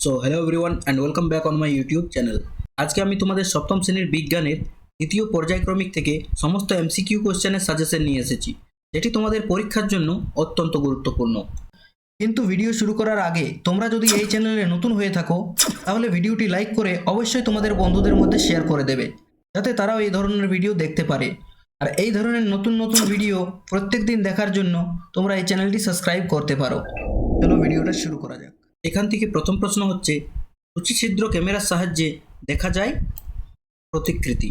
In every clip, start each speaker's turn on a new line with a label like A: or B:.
A: So hello everyone and welcome back on my YouTube channel. আজকে আমি তোমাদের সপ্তম শ্রেণীর বিজ্ঞানের দ্বিতীয় পর্যায়ক্রমিক থেকে সমস্ত এমসিকিউ কোশ্চেনের সাজেশন নিয়ে এসেছি, যেটি তোমাদের পরীক্ষার জন্য অত্যন্ত গুরুত্বপূর্ণ। কিন্তু ভিডিও শুরু করার আগে তোমরা যদি এই চ্যানেলে নতুন হয়ে থাকো তাহলে ভিডিওটি লাইক করে অবশ্যই তোমাদের বন্ধুদের মধ্যে শেয়ার করে দেবে, যাতে তারাও এই ধরনের ভিডিও দেখতে পারে। আর এই ধরনের নতুন নতুন ভিডিও প্রত্যেক দিন দেখার জন্য তোমরা এই চ্যানেলটি সাবস্ক্রাইব করতে পারো। চলো ভিডিওটা শুরু করা যাক। এখান থেকে প্রথম প্রশ্ন হচ্ছে, সূচিছিদ্র ক্যামেরার সাহায্যে দেখা যায় প্রতিকৃতি।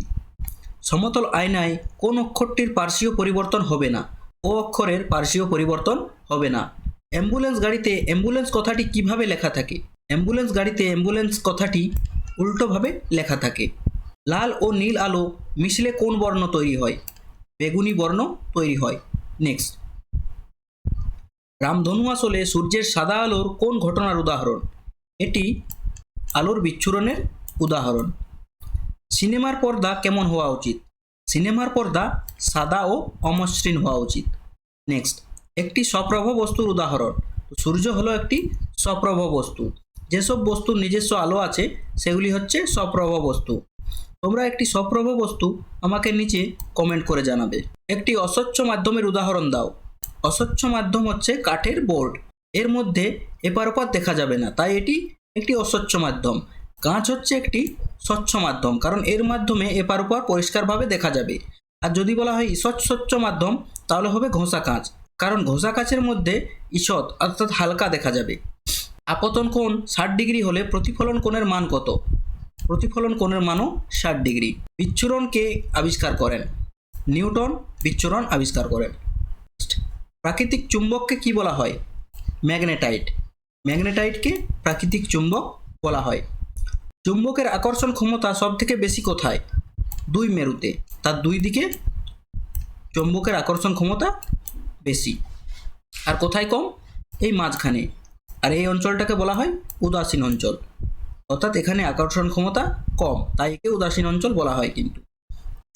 A: সমতল আয়নায় কোন অক্ষরটির পার্শ্বীয় পরিবর্তন হবে না? ও অক্ষরের পার্শ্বীয় পরিবর্তন হবে না। অ্যাম্বুলেন্স গাড়িতে অ্যাম্বুলেন্স কথাটি কিভাবে লেখা থাকে? অ্যাম্বুলেন্স গাড়িতে অ্যাম্বুলেন্স কথাটি উল্টোভাবে লেখা থাকে। লাল ও নীল আলো মিশলে কোন বর্ণ তৈরি হয়? বেগুনি বর্ণ তৈরি হয়। নেক্সট, রামধনু আসলে সূর্যের সাদা আলোর কোন ঘটনার উদাহরণ? এটি আলোর বিচ্ছুরণের উদাহরণ। সিনেমার পর্দা কেমন হওয়া উচিত? সিনেমার পর্দা সাদা ও অমসৃণ হওয়া উচিত। নেক্সট, একটি সপ্রভ বস্তুর উদাহরণ। সূর্য হলো একটি সপ্রভ বস্তু। যেসব বস্তুর নিজস্ব আলো আছে সেগুলি হচ্ছে সপ্রভ বস্তু। তোমরা একটি সপ্রভ বস্তু আমাকে নিচে কমেন্ট করে জানাবে। একটি অস্বচ্ছ মাধ্যমের উদাহরণ দাও। অস্বচ্ছ মাধ্যম হচ্ছে কাঠের বোর্ড, এর মধ্যে এপার ওপার দেখা যাবে না, তাই এটি একটি অস্বচ্ছ মাধ্যম। কাঁচ হচ্ছে একটি স্বচ্ছ মাধ্যম, কারণ এর মাধ্যমে এপার ওপার পরিষ্কারভাবে দেখা যাবে। আর যদি বলা হয় ঈষৎ স্বচ্ছ মাধ্যম, তাহলে হবে ঘষা কাঁচ, কারণ ঘষা কাঁচের মধ্যে ঈষৎ অর্থাৎ হালকা দেখা যাবে। আপতন কোণ 60 ডিগ্রি হলে প্রতিফলন কোণের মান কত? প্রতিফলন কোণের মানও 60 ডিগ্রি। বিচ্ছুরণ কে আবিষ্কার করেন? নিউটন বিচ্ছুরণ আবিষ্কার করেন। প্রাকৃতিক চুম্বককে কি বলা হয়? ম্যাগনেটাইট। ম্যাগনেটাইটকে প্রাকৃতিক চুম্বক বলা হয়। চুম্বকের আকর্ষণ ক্ষমতা সবথেকে বেশি কোথায়? দুই মেরুতে, তার দুই দিকে চুম্বকের আকর্ষণ ক্ষমতা বেশি। আর কোথায় কম? এই মাঝখানে। আর এই অঞ্চলটাকে বলা হয় উদাসীন অঞ্চল, অর্থাৎ এখানে আকর্ষণ ক্ষমতা কম, তাই একে উদাসীন অঞ্চল বলা হয়। কিন্তু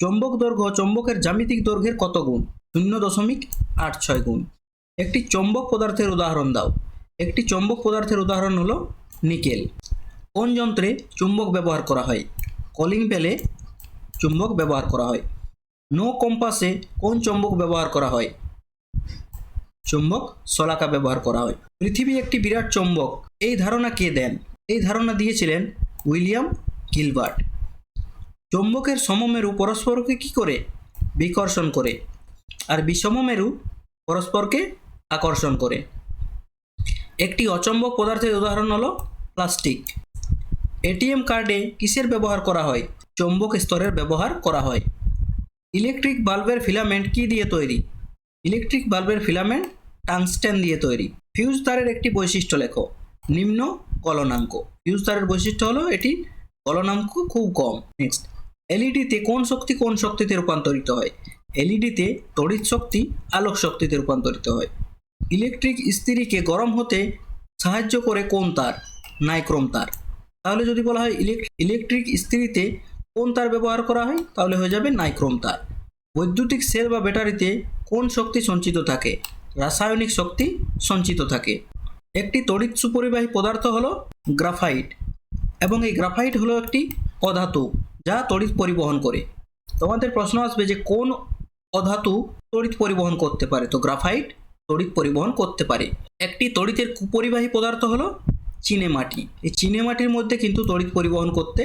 A: চৌম্বক দৈর্ঘ্য চৌম্বকের জ্যামিতিক দৈর্ঘ্যের কত গুণ? 0.86 গুণ। একটি চৌম্বক পদার্থের উদাহরণ দাও। একটি চৌম্বক পদার্থের উদাহরণ হলো নিকেল। কোন যন্ত্রে চুম্বক ব্যবহার করা হয়? কলিং বেলে চুম্বক ব্যবহার করা হয়। নো কম্পাসে কোন চুম্বক ব্যবহার করা হয়? চুম্বক শলাকা ব্যবহার করা হয়। পৃথিবী একটি বিরাট চৌম্বক, এই ধারণা কে দেন? এই ধারণা দিয়েছিলেন উইলিয়াম গিলবার্ট। চৌম্বকের সমমেরু পরস্পরকে কি করে? বিকর্ষণ করে। আর বিষমমেরু পরস্পরকে আকর্ষণ করে। একটি অচৌম্বক পদার্থের উদাহরণ হলো প্লাস্টিক। এটিএম কার্ডে কিসের ব্যবহার করা হয়? চৌম্বক স্তরের ব্যবহার করা হয়। ইলেকট্রিক বাল্বের ফিলামেন্ট কি দিয়ে তৈরি? ইলেকট্রিক বাল্বের ফিলামেন্ট টাংস্টেন দিয়ে তৈরি। ফিউজ তারের একটি বৈশিষ্ট্য লেখো। নিম্ন গলনাঙ্ক। ফিউজ তারের বৈশিষ্ট্য হলো এটি গলনাঙ্ক খুব কম। নেক্সট, এলইডিতে কোন শক্তি কোন শক্তিতে রূপান্তরিত হয়? এলইডিতে তড়িৎ শক্তি আলোক শক্তিতে রূপান্তরিত হয়। ইলেকট্রিক ইস্ত্রিকে গরম হতে সাহায্য করে কোন তার? নাইক্রোম তার। তাহলে যদি বলা হয় ইলেকট্রিক ইস্ত্রিতে কোন তার ব্যবহার করা হয়, তাহলে হয়ে যাবে নাইক্রোম তার। বৈদ্যুতিক সেল বা ব্যাটারিতে কোন শক্তি সঞ্চিত থাকে? রাসায়নিক শক্তি সঞ্চিত থাকে। একটি তড়িৎ সুপরিবাহী পদার্থ হলো গ্রাফাইট, এবং এই গ্রাফাইট হলো একটি অধাতু যা তড়িৎ পরিবহন করে। তোমাদের প্রশ্ন আসবে যে কোন অধাতু তড়িৎ পরিবহন করতে পারে? তো গ্রাফাইট তড়িৎ পরিবহন করতে পারে। একটি তড়িতের কুপরিবাহী পদার্থ হলো চিনেমাটি। এই চিনেমাটির মধ্যে কিন্তু তড়িৎ পরিবহন করতে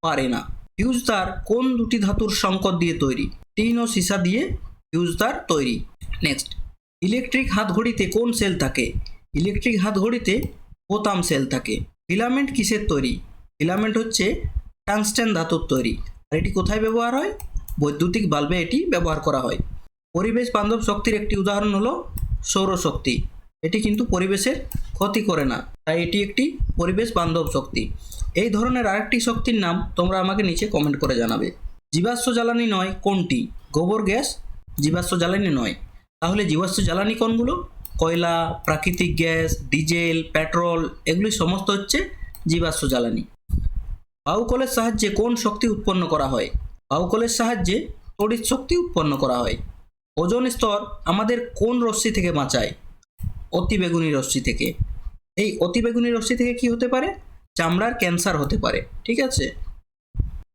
A: পারে না। ফিউজ তার কোন দুটি ধাতুর সংকর দিয়ে তৈরি? টিন ও সীসা দিয়ে ফিউজ তার তৈরি। নেক্সট, ইলেকট্রিক হাতঘড়িতে কোন সেল থাকে? ইলেকট্রিক হাতঘড়িতে বোতাম সেল থাকে। ফিলামেন্ট কিসের তৈরি? ফিলামেন্ট হচ্ছে টাংস্টেন ধাতুর তৈরি। আর এটি কোথায় ব্যবহার হয়? বৈদ্যুতিক বাল্বে এটি ব্যবহার করা হয়। পরিবেশ বান্ধব শক্তির একটি উদাহরণ হলো সৌরশক্তি। এটি কিন্তু পরিবেশের ক্ষতি করে না, তাই এটি একটি পরিবেশ বান্ধব শক্তি। এই ধরনের আরেকটি শক্তির নাম তোমরা আমাকে নিচে কমেন্ট করে জানাবে। জীবাশ্ম জ্বালানি নয় কোনটি? গোবর গ্যাস জীবাশ্ম জ্বালানি নয়। তাহলে জীবাশ্ম জ্বালানি কোনগুলো? কয়লা, প্রাকৃতিক গ্যাস, ডিজেল, পেট্রোল, এগুলি সমস্ত হচ্ছে জীবাশ্ম জ্বালানি। বায়ুকলের সাহায্যে কোন শক্তি উৎপন্ন করা হয়? বায়ুকলের সাহায্যে তড়িৎ শক্তি উৎপন্ন করা হয়। ওজোন স্তর আমাদের কোন রশ্মি থেকে বাঁচায়? অতিবেগুনি রশ্মি থেকে। এই অতিবেগুনি রশ্মি থেকে কি হতে পারে? চামড়ার ক্যান্সার হতে পারে। ঠিক আছে।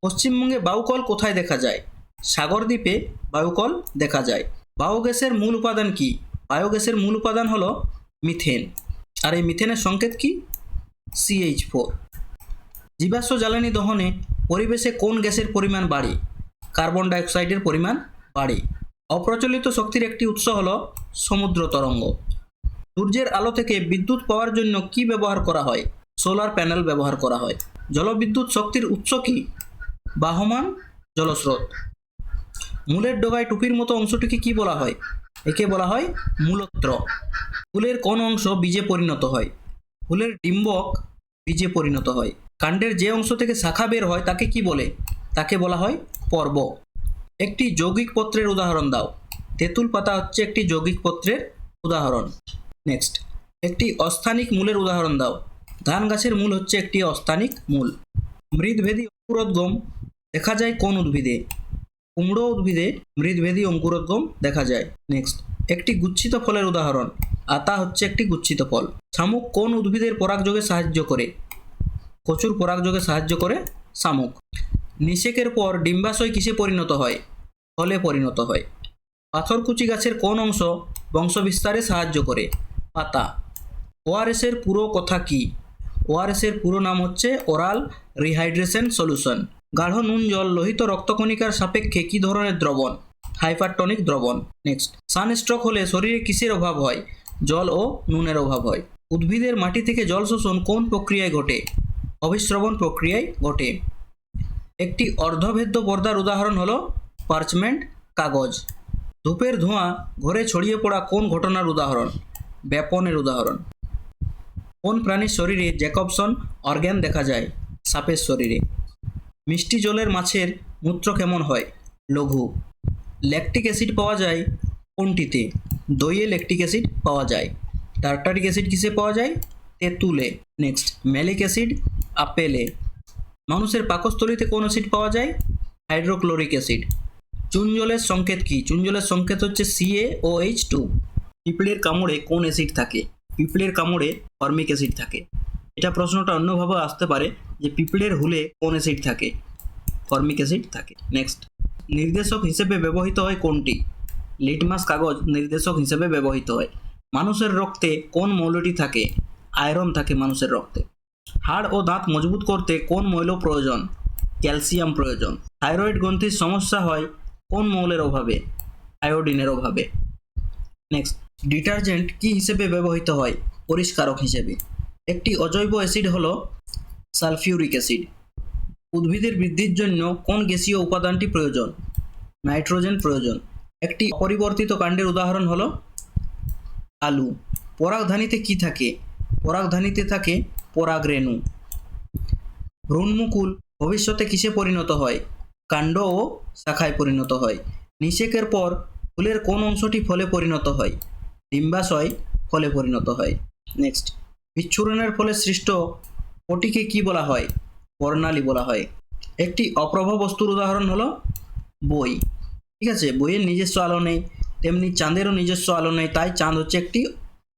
A: পশ্চিমবঙ্গে বায়ুকল কোথায় দেখা যায়? সাগরদ্বীপে বায়ুকল দেখা যায়। বায়োগ্যাসের মূল উপাদান কি? বায়োগ্যাসের মূল উপাদান হলো মিথেন। আর এই মিথেনের সংকেত কি? CH4। জীবাশ্ম জ্বালানি দহনে পরিবেশে কোন গ্যাসের পরিমাণ বাড়ে? কার্বন ডাইঅক্সাইডের পরিমাণ বাড়ে। অপ্রচলিত শক্তির একটি উৎস হলো সমুদ্র তরঙ্গ। সূর্যের আলো থেকে বিদ্যুৎ পাওয়ার জন্য কি ব্যবহার করা হয়? সোলার প্যানেল ব্যবহার করা হয়। জলবিদ্যুৎ শক্তির উৎস কি? বাহমান জলস্রোত। মূলের ডগায় টুপির মতো অংশটিকে কি বলা হয়? একে বলা হয় মূলত্র। ফুলের কোন অংশ বীজে পরিণত হয়? ফুলের ডিম্বক বীজে পরিণত হয়। কাণ্ডের যে অংশ থেকে শাখা বের হয় তাকে কি বলে? তাকে বলা হয় পর্ব। একটি যৌগিক পত্রের উদাহরণ দাও। তেঁতুল পাতা হচ্ছে একটি যৌগিক পত্রের উদাহরণ। নেক্সট, একটি অস্থানিক মূলের উদাহরণ দাও। ধান গাছের মূল হচ্ছে একটি অস্থানিক মূল। মৃদভেদী অঙ্কুরোদ্গম দেখা যায় কোন উদ্ভিদে? কুমড়ো উদ্ভিদে মৃদভেদী অঙ্কুরোদ্গম দেখা যায়। নেক্সট, একটি গুচ্ছিত ফলের উদাহরণ। আতা হচ্ছে একটি গুচ্ছিত ফল। শামুক কোন উদ্ভিদের পরাগযোগে সাহায্য করে? কচুর পরাগযোগে সাহায্য করে শামুক। নিষেকের পর ডিম্বাশয় কিসে পরিণত হয়? ফলে পরিণত হয়। পাথরকুচি গাছের কোন অংশ বংশবিস্তারে সাহায্য করে? পাতা। ORS এর পুরো কথা কি? ORS এর পুরো নাম হচ্ছে ওরাল রিহাইড্রেশন সলিউশন। গাঢ় নুন জল লোহিত রক্তকণিকার সাপেক্ষে কি ধরনের দ্রবণ? হাইপারটনিক দ্রবণ। নেক্সট, সানস্ট্রোক হলে শরীরে কিসের অভাব হয়? জল ও নুনের অভাব হয়। উদ্ভিদের মাটি থেকে জল শোষণ কোন প্রক্রিয়ায় ঘটে? অভিস্রবণ প্রক্রিয়ায় ঘটে। একটি অর্ধভেদ্য পর্দার উদাহরণ হলো পার্চমেন্ট কাগজ। ধূপের ধোঁয়া ঘরে ছড়িয়ে পড়া কোন ঘটনার উদাহরণ? ব্যাপনের উদাহরণ। কোন প্রাণীর শরীরে জ্যাকবসন অর্গ্যান দেখা যায়? সাপের শরীরে। মিষ্টি জলের মাছের মূত্র কেমন হয়? লঘু। ল্যাকটিক অ্যাসিড পাওয়া যায় কোনটিতে? দইয়ে ল্যাকটিক অ্যাসিড পাওয়া যায়। টার্টারিক অ্যাসিড কিসে পাওয়া যায়? তেঁতুলে। নেক্সট, ম্যালিক অ্যাসিড আপেলে। মানুষের পাকস্থলীতে কোন অ্যাসিড পাওয়া যায়? Hydrochloric acid. চুন জলের সংকেত কি? চুন জলের সংকেত হচ্ছে CaOH2। পিঁপড়ের কামড়ে কোন অ্যাসিড থাকে? পিঁপড়ের কামড়ে ফর্মিক অ্যাসিড থাকে। এটা প্রশ্নটা অন্যভাবে আসতে পারে যে পিঁপড়ের হুলে কোন অ্যাসিড থাকে? ফর্মিক অ্যাসিড থাকে। নেক্সট, নির্দেশক হিসেবে ব্যবহৃত হয় কোনটি? লিটমাস কাগজ নির্দেশক হিসেবে ব্যবহৃত হয়। মানুষের রক্তে কোন মৌলটি থাকে? আয়রন থাকে মানুষের রক্তে। হাড় ও দাঁত মজবুত করতে কোন মৌল প্রয়োজন? ক্যালসিয়াম প্রয়োজন। থাইরয়েড গ্রন্থির সমস্যা হয় কোন মৌলের অভাবে? আয়োডিনের অভাবে। নেক্সট, ডিটারজেন্ট কি হিসেবে ব্যবহৃত হয়? পরিষ্কারক হিসেবে। একটি অজৈব অ্যাসিড হলো সালফিউরিক অ্যাসিড। উদ্ভিদের বৃদ্ধির জন্য কোন গ্যাসীয় উপাদানটি প্রয়োজন? নাইট্রোজেন প্রয়োজন। একটি অপরিবর্তিত কাণ্ডের উদাহরণ হলো আলু। পরাগধানীতে কি থাকে? পরাগধানীতে থাকে পরাগরেণু। ভ্রূণমুকুল ভবিষ্যতে কিসে পরিণত হয়? কাণ্ড ও শাখায় পরিণত হয়। নিষেকের পর ফুলের কোন অংশটি ফলে পরিণত হয়? ডিম্বাশয় ফলে পরিণত হয়। নেক্সট, বিচ্ছুরণের ফলে সৃষ্ট পটিকে কি বলা হয়? বর্ণালী বলা হয়। একটি অপ্রভ বস্তুর উদাহরণ হলো বই। ঠিক আছে, বইয়ের নিজস্ব আলো নেই, তেমনি চাঁদেরও নিজস্ব আলো নেই, তাই চাঁদ হচ্ছে একটি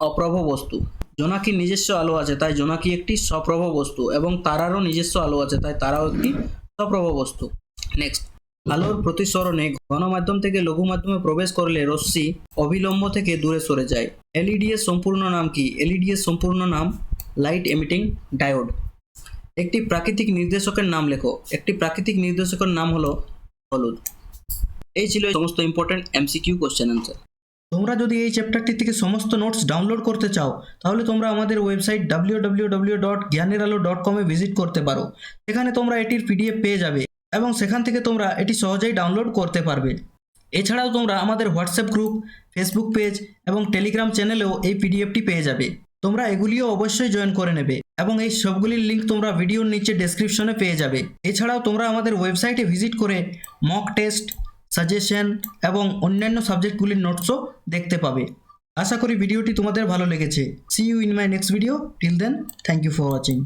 A: অপ্রভ বস্তু। জোনাকির নিজস্ব আলো আছে, তাই জোনাকি একটি সপ্রভ বস্তু, এবং তারারও নিজস্ব আলো আছে, তাই তারাও একটি সপ্রভ বস্তু। নেক্সট, আলোর প্রতিসরণে ঘনমাধ্যম থেকে লঘু মাধ্যমে প্রবেশ করলে রশ্মি অবিলম্ব থেকে দূরে সরে যায়। LED এর সম্পূর্ণ নাম কি? LED এর সম্পূর্ণ নাম লাইট এমিটিং ডায়োড। একটি প্রাকৃতিক নির্দেশকের নাম লেখো। একটি প্রাকৃতিক নির্দেশকের নাম হলো হলুদ। এই ছিল সমস্ত ইম্পর্টেন্ট MCQ কোশ্চেন অ্যান্সার। তোমরা যদি এই চ্যাপ্টারটি থেকে সমস্ত নোটস ডাউনলোড করতে চাও তাহলে তোমরা আমাদের ওয়েবসাইট www.gyaniralo.com ভিজিট করতে পারো। সেখানে তোমরা এটির PDF পেয়ে যাবে এবং সেখান থেকে তোমরা এটি সহজেই ডাউনলোড করতে পারবে। এছাড়াও তোমরা আমাদের হোয়াটসঅ্যাপ গ্রুপ, ফেসবুক পেজ এবং টেলিগ্রাম চ্যানেলেও এই PDFটি পেয়ে যাবে। তোমরা এগুলিও অবশ্যই জয়েন করে নেবে এবং এই সবগুলির লিঙ্ক তোমরা ভিডিওর নিচে ডেসক্রিপশনে পেয়ে যাবে। এছাড়াও তোমরা আমাদের ওয়েবসাইটে ভিজিট করে মক টেস্ট, সাজেশন এবং অন্যান্য সাবজেক্টগুলির নোটসও দেখতে পাবে। আশা করি ভিডিওটি তোমাদের ভালো লেগেছে। See you in my next video. Till then, thank you for watching.